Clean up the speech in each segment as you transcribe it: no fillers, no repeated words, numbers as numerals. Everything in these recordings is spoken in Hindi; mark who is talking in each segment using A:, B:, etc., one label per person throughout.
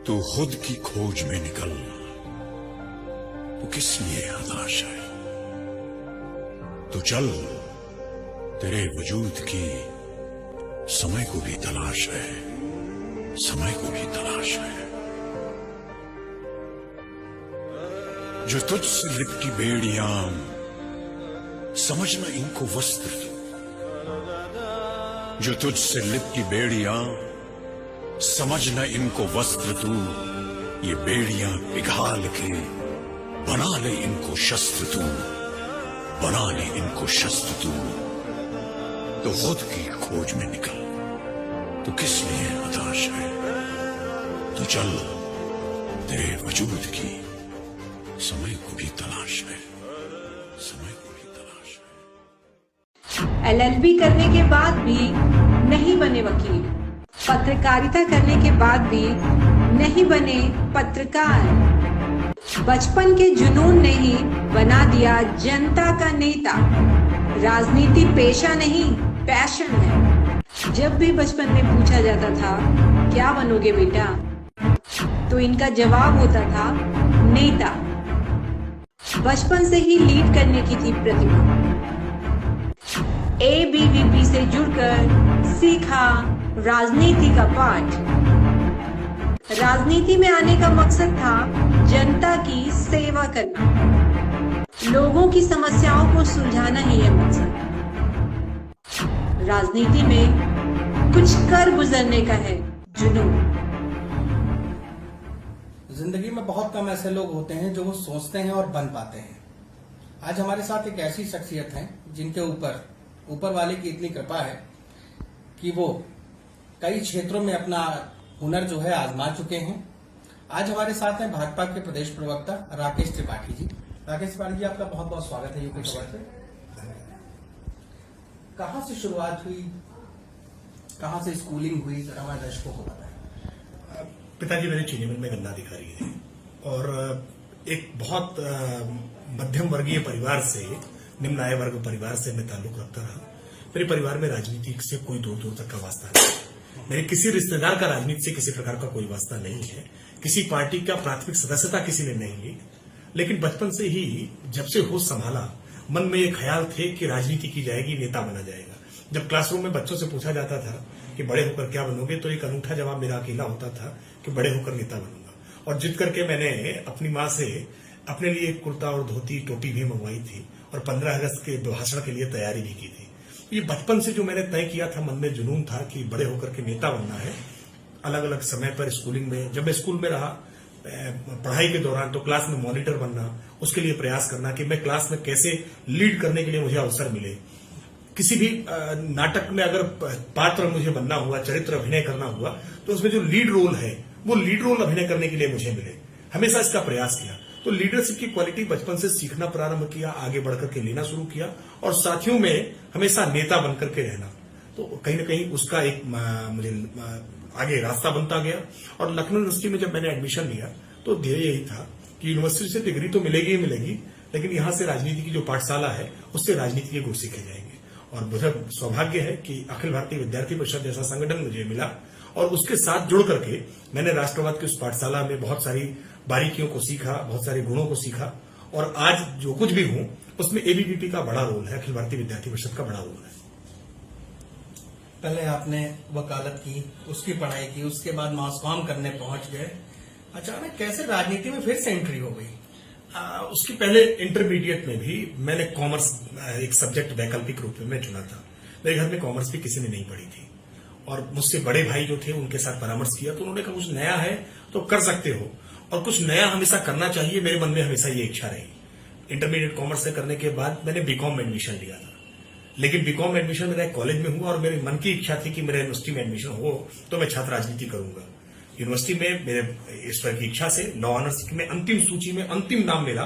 A: तू खुद की खोज में निकल, तू किस लिए हताश है? तो चल, तेरे वजूद की समय को भी तलाश है, समय को भी तलाश है। जो तुझसे लिपटी बेड़ियां, समझना इनको वस्त्र तू। जो तुझसे लिपटी बेड़ियां, समझना इनको वस्त्र तू। ये बेड़ियां पिघाल के बना ले इनको शस्त्र तू, बना ले इनको शस्त्र तू। तो खुद की खोज में निकल, तो किस लिए हताश है? तो चल, तेरे वजूद की समय को भी तलाश है, समय को भी तलाश है।
B: LLB करने के बाद भी नहीं बने वकील, पत्रकारिता करने के बाद भी नहीं बने पत्रकार। बचपन के जुनून ने ही बना दिया जनता का नेता। राजनीति पेशा नहीं, पैशन है। जब भी बचपन में पूछा जाता था क्या बनोगे बेटा, तो इनका जवाब होता था नेता। बचपन से ही लीड करने की थी प्रतिभा। ABVP से जुड़कर सीखा राजनीति का पाठ। राजनीति में आने का मकसद था जनता की सेवा करना, लोगों की समस्याओं को सुलझाना ही है मकसद। राजनीति में कुछ कर गुजरने का है जुनून।
C: जिंदगी में बहुत कम ऐसे लोग होते हैं जो वो सोचते हैं और बन पाते हैं। आज हमारे साथ एक ऐसी शख्सियत है जिनके ऊपर वाले की इतनी कृपा है कि वो कई क्षेत्रों में अपना हुनर जो है आजमा चुके हैं। आज हमारे साथ हैं भाजपा के प्रदेश प्रवक्ता राकेश त्रिपाठी जी। राकेश त्रिपाठी जी, आपका बहुत बहुत स्वागत है यूपी खबर पे। कहाँ से शुरुआत हुई, कहाँ से स्कूलिंग हुई, जरा हमारे दर्शकों को बताएं।
D: पिताजी मेरे चीनी मिल में गन्ना अधिकारी थे और एक बहुत मध्यम वर्गीय परिवार से, निम्न आय वर्ग परिवार से मैं ताल्लुक रखता रहा। मेरे परिवार में राजनीति से कोई दूर दूर तक का वास्ता नहीं। मेरे किसी रिश्तेदार का राजनीति से किसी प्रकार का कोई वास्ता नहीं है। किसी पार्टी का प्राथमिक सदस्यता किसी ने नहीं ली। लेकिन बचपन से ही जब से होश संभाला, मन में ये ख्याल थे कि राजनीति की जाएगी, नेता बना जाएगा। जब क्लासरूम में बच्चों से पूछा जाता था कि बड़े होकर क्या बनोगे, तो एक अनूठा जवाब मेरा अकेला होता था कि बड़े होकर नेता बनूंगा। और जिद करके मैंने अपनी माँ से अपने लिए कुर्ता और धोती टोपी भी मंगवाई थी और 15 अगस्त के भाषण के लिए तैयारी भी की थी। ये बचपन से जो मैंने तय किया था, मन में जुनून था कि बड़े होकर के नेता बनना है। अलग अलग समय पर स्कूलिंग में, जब मैं स्कूल में रहा पढ़ाई के दौरान, तो क्लास में मॉनिटर बनना, उसके लिए प्रयास करना कि मैं क्लास में कैसे लीड करने के लिए मुझे अवसर मिले। किसी भी नाटक में अगर पात्र मुझे बनना हुआ, चरित्र अभिनय करना हुआ, तो उसमें जो लीड रोल है वो लीड रोल अभिनय करने के लिए मुझे मिले। हमेशा इसका प्रयास किया। तो लीडरशिप की क्वालिटी बचपन से सीखना प्रारंभ किया, आगे बढ़कर के लेना शुरू किया और साथियों में हमेशा नेता बनकर के रहना। तो कहीं ना कहीं उसका एक मुझे आगे रास्ता बनता गया। और लखनऊ यूनिवर्सिटी में जब मैंने एडमिशन लिया तो ध्येय यही था कि यूनिवर्सिटी से डिग्री तो मिलेगी ही मिलेगी, लेकिन यहां से राजनीति की जो पाठशाला है उससे राजनीति के गुण सीखे जाएंगे। और मुझे सौभाग्य है कि अखिल भारतीय विद्यार्थी परिषद जैसा संगठन मुझे मिला और उसके साथ जुड़ करके मैंने राष्ट्रवाद की उस पाठशाला में बहुत सारी बारीकियों को सीखा, बहुत सारे गुणों को सीखा। और आज जो कुछ भी हूं उसमें ABVP का बड़ा रोल है, अखिल भारतीय विद्यार्थी परिषद का बड़ा रोल है।
C: पहले आपने वकालत की, उसकी पढ़ाई की, उसके बाद मास कॉम करने पहुंच गए। अचानक कैसे राजनीति में फिर से एंट्री हो गई?
D: उसकी पहले इंटरमीडिएट में भी मैंने कॉमर्स एक सब्जेक्ट वैकल्पिक रूप में चुना था। मेरे घर में कॉमर्स भी किसी ने नहीं पढ़ी थी और मुझसे बड़े भाई जो थे उनके साथ परामर्श किया, तो उन्होंने कहा कुछ नया है तो कर सकते हो और कुछ नया हमेशा करना चाहिए। मेरे मन में हमेशा ये इच्छा रही। इंटरमीडिएट कॉमर्स से करने के बाद मैंने बीकॉम में एडमिशन लिया था, लेकिन बीकॉम में एडमिशन मेरा कॉलेज में हुआ और मेरे मन की इच्छा थी कि मेरा यूनिवर्सिटी में एडमिशन हो तो मैं छात्र राजनीति करूंगा। यूनिवर्सिटी में मेरे ईश्वर की इच्छा से लॉ ऑनर्स में अंतिम सूची में अंतिम नाम मेरा,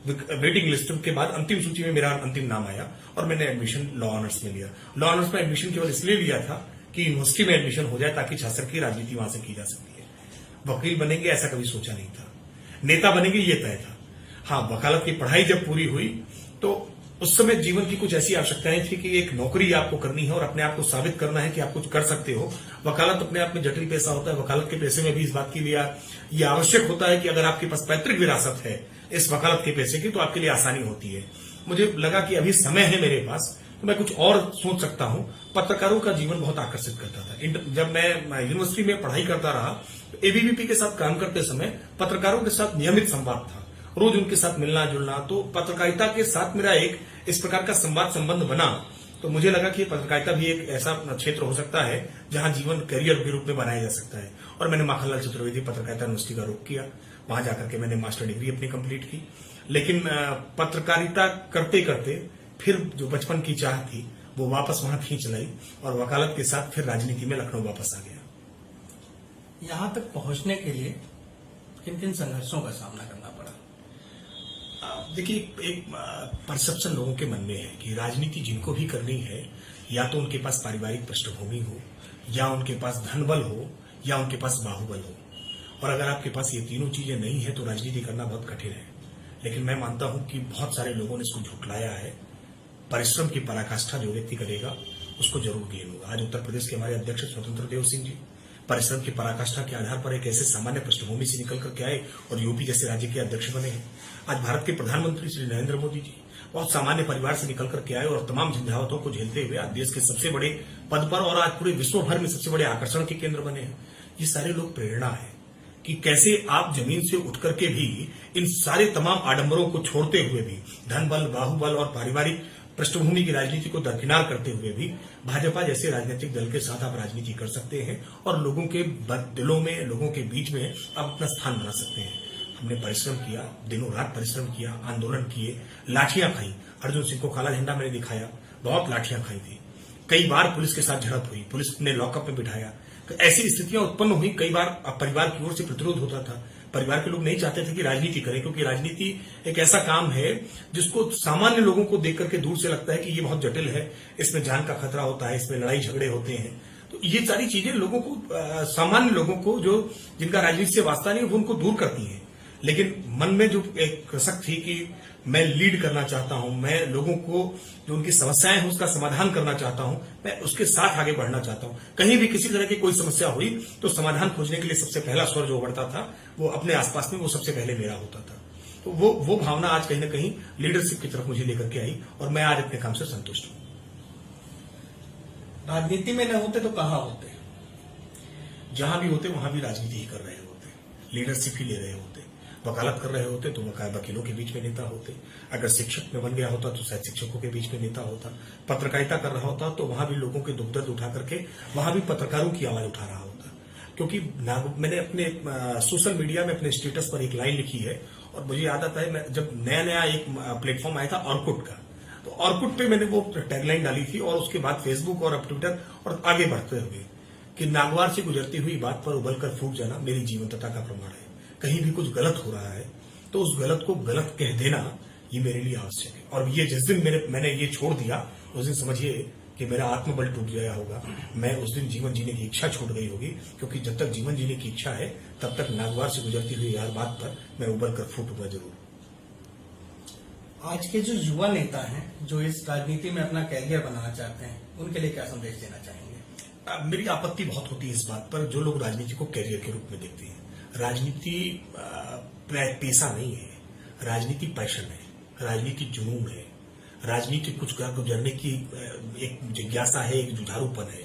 D: वेटिंग लिस्ट के बाद अंतिम सूची में मेरा अंतिम नाम आया और मैंने एडमिशन लॉ ऑनर्स में लिया। लॉ ऑनर्स में एडमिशन केवल इसलिए लिया था कि यूनिवर्सिटी में एडमिशन हो जाए ताकि छात्र की राजनीति वहां से की जा सकती है। वकील बनेंगे ऐसा कभी सोचा नहीं था, नेता बनेंगे ये तय था। हाँ, वकालत की पढ़ाई जब पूरी हुई तो उस समय जीवन की कुछ ऐसी आवश्यकताएं थी कि एक नौकरी आपको करनी है और अपने आप को साबित करना है कि आप कुछ कर सकते हो। वकालत अपने आप में जटिल पेशा होता है। वकालत के पेशे में भी इस बात के लिए ये आवश्यक होता है कि अगर आपके पास पैतृक विरासत है इस वकालत के पेशे की तो आपके लिए आसानी होती है। मुझे लगा कि अभी समय है मेरे पास तो मैं कुछ और सोच सकता हूं। पत्रकारों का जीवन बहुत आकर्षित करता था। जब मैं यूनिवर्सिटी में पढ़ाई करता रहा तो एबीवीपी के साथ काम करते समय पत्रकारों के साथ नियमित संवाद था, रोज उनके साथ मिलना जुलना। तो पत्रकारिता के साथ मेरा एक इस प्रकार का संबंध बना। तो मुझे लगा कि पत्रकारिता भी एक ऐसा क्षेत्र हो सकता है जहां जीवन करियर के रूप में बनाया जा सकता है। और मैंने माखनलाल चतुर्वेदी पत्रकारिता यूनिवर्सिटी का रुख किया। वहां जाकर के मैंने मास्टर डिग्री अपनी कंप्लीट की। लेकिन पत्रकारिता करते करते फिर जो बचपन की चाह थी वो वापस वहां खींच लाई और वकालत के साथ फिर राजनीति में लखनऊ वापस आ गया।
C: यहां तक पहुंचने के लिए किन किन संघर्षों का सामना करना पड़ा?
D: देखिए, एक परसेप्शन लोगों के मन में है कि राजनीति जिनको भी करनी है या तो उनके पास पारिवारिक पृष्ठभूमि हो, या उनके पास धनबल हो, या उनके पास बाहुबल हो। और अगर आपके पास ये तीनों चीजें नहीं है तो राजनीति करना बहुत कठिन है। लेकिन मैं मानता हूं कि बहुत सारे लोगों ने इसको झुठलाया है। परिश्रम की पराकाष्ठा जो व्यक्ति करेगा उसको जरूर गेन होगा। आज उत्तर प्रदेश के हमारे अध्यक्ष स्वतंत्र देव सिंह जी परिश्रम की पराकाष्ठा के आधार पर एक ऐसे सामान्य पृष्ठभूमि से निकल करके आए और यूपी जैसे राज्य के अध्यक्ष बने हैं। आज भारत के प्रधानमंत्री श्री नरेंद्र मोदी जी बहुत सामान्य परिवार से निकल करके आए और तमाम झंझावातों को झेलते हुए आज देश के सबसे बड़े पद पर और आज पूरे विश्व भर में सबसे बड़े आकर्षण के केंद्र बने हैं। ये सारे लोग प्रेरणा है कि कैसे आप जमीन से उठ करके भी इन सारे तमाम आडंबरों को छोड़ते हुए भी, धन बल, बाहुबल और पारिवारिक पृष्ठभूमि की राजनीति को दरकिनार करते हुए भी भाजपा जैसे राजनीतिक दल के साथ आप राजनीति कर सकते हैं और लोगों के दिलों में, लोगों के बीच में आप अपना स्थान बना सकते हैं। हमने परिश्रम किया, दिनों रात परिश्रम किया, आंदोलन किए, लाठियां खाई। अर्जुन सिंह को काला झंडा मैंने दिखाया, बहुत लाठियां खाई थी। कई बार पुलिस के साथ झड़प हुई, पुलिस ने लॉकअप में बिठाया। ऐसी स्थितियां उत्पन्न हुई। कई बार परिवार की ओर से प्रतिरोध होता था। परिवार के लोग नहीं चाहते थे कि राजनीति करें, क्योंकि राजनीति एक ऐसा काम है जिसको सामान्य लोगों को देख करके दूर से लगता है कि ये बहुत जटिल है, इसमें जान का खतरा होता है, इसमें लड़ाई झगड़े होते हैं। तो ये सारी चीजें लोगों को, सामान्य लोगों को जो जिनका राजनीति से वास्ता नहीं, वो उनको दूर करती है। लेकिन मन में जो एक कसक थी कि मैं लीड करना चाहता हूं, मैं लोगों को जो उनकी समस्याएं हैं उसका समाधान करना चाहता हूं, मैं उसके साथ आगे बढ़ना चाहता हूं। कहीं भी किसी तरह की कोई समस्या हुई तो समाधान खोजने के लिए सबसे पहला स्वर जो उभरता था वो अपने आसपास में, वो सबसे पहले मेरा होता था। तो वो भावना आज कहीं ना कहीं लीडरशिप की तरफ मुझे लेकर के आई और मैं आज अपने काम से संतुष्ट हूं।
C: राजनीति में न होते तो कहां होते?
D: जहां भी होते वहां भी राजनीति ही कर रहे होते, लीडरशिप ही ले रहे होते। वकालत कर रहे होते तो वकीलों के बीच में नेता होते। अगर शिक्षक में बन गया होता तो शायद शिक्षकों के बीच में नेता होता। पत्रकारिता कर रहा होता तो वहां भी लोगों के दुख दर्द उठा करके वहां भी पत्रकारों की आवाज उठा रहा होता। क्योंकि मैंने अपने सोशल मीडिया में अपने स्टेटस पर एक लाइन लिखी है और मुझे याद आता है जब नया एक प्लेटफॉर्म आया था ऑर्कुट का, तो ऑर्कुट पे मैंने वो टैगलाइन डाली थी और उसके बाद फेसबुक और अब ट्विटर और आगे बढ़ते हुए कि नागवार से गुजरती हुई बात पर उबलकर फूट जाना मेरी जीवंतता का प्रमाण है। कहीं भी कुछ गलत हो रहा है तो उस गलत को गलत कह देना ये मेरे लिए आवश्यक है। और ये जिस दिन मैंने ये छोड़ दिया उस दिन समझिए कि मेरा आत्मबल टूट गया होगा। मैं उस दिन जीवन जीने की इच्छा छूट गई होगी, क्योंकि जब तक जीवन जीने की इच्छा है तब तक नागवार से गुजरती हुई हर बात पर मैं उबल कर फूटूंगा जरूर।
C: आज के जो युवा नेता हैं जो इस राजनीति में अपना कैरियर बनाना चाहते हैं, उनके लिए क्या संदेश देना चाहेंगे?
D: मेरी आपत्ति बहुत होती है इस बात पर जो लोग राजनीति को कैरियर के रूप में देखते हैं। राजनीति पेशा नहीं है, राजनीति पैशन है, राजनीति जुनून है, राजनीति कुछ गुजरने की एक जिज्ञासा है, एक जुझारूपन है।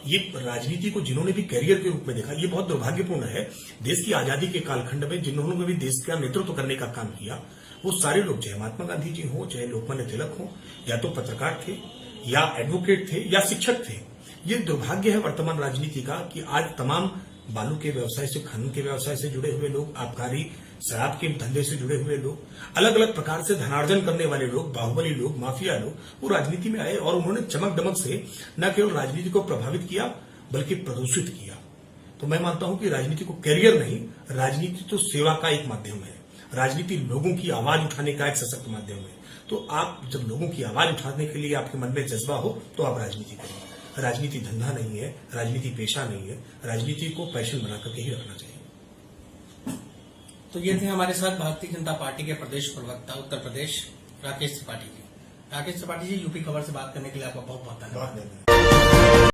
D: ये राजनीति को जिन्होंने भी कैरियर के रूप में देखा, ये बहुत दुर्भाग्यपूर्ण है। देश की आजादी के कालखंड में जिन्होंने भी देश का नेतृत्व करने का काम किया वो सारे लोग, चाहे महात्मा गांधी जी हो, चाहे लोकमान्य तिलक हो, या तो पत्रकार थे या एडवोकेट थे या शिक्षक थे। ये दुर्भाग्य है वर्तमान राजनीति का कि आज तमाम बालू के व्यवसाय से, खनन के व्यवसाय से जुड़े हुए लोग, आबकारी शराब के धंधे से जुड़े हुए लोग, अलग अलग प्रकार से धनार्जन करने वाले लोग, बाहुबली लोग, माफिया लोग, वो राजनीति में आए और उन्होंने चमक दमक से न केवल राजनीति को प्रभावित किया बल्कि प्रदूषित किया। तो मैं मानता हूं कि राजनीति को कैरियर नहीं, राजनीति तो सेवा का एक माध्यम है। राजनीति लोगों की आवाज उठाने का एक सशक्त माध्यम है। तो आप जब लोगों की आवाज उठाने के लिए आपके मन में जज्बा हो तो आप राजनीति करें। राजनीति धंधा नहीं है, राजनीति पेशा नहीं है, राजनीति को पैशन बना करके ही रखना चाहिए।
C: तो ये थे हमारे साथ भारतीय जनता पार्टी के प्रदेश प्रवक्ता उत्तर प्रदेश राकेश त्रिपाठी जी। राकेश त्रिपाठी जी, यूपी खबर से बात करने के लिए आपका बहुत बहुत धन्यवाद।
D: बहुत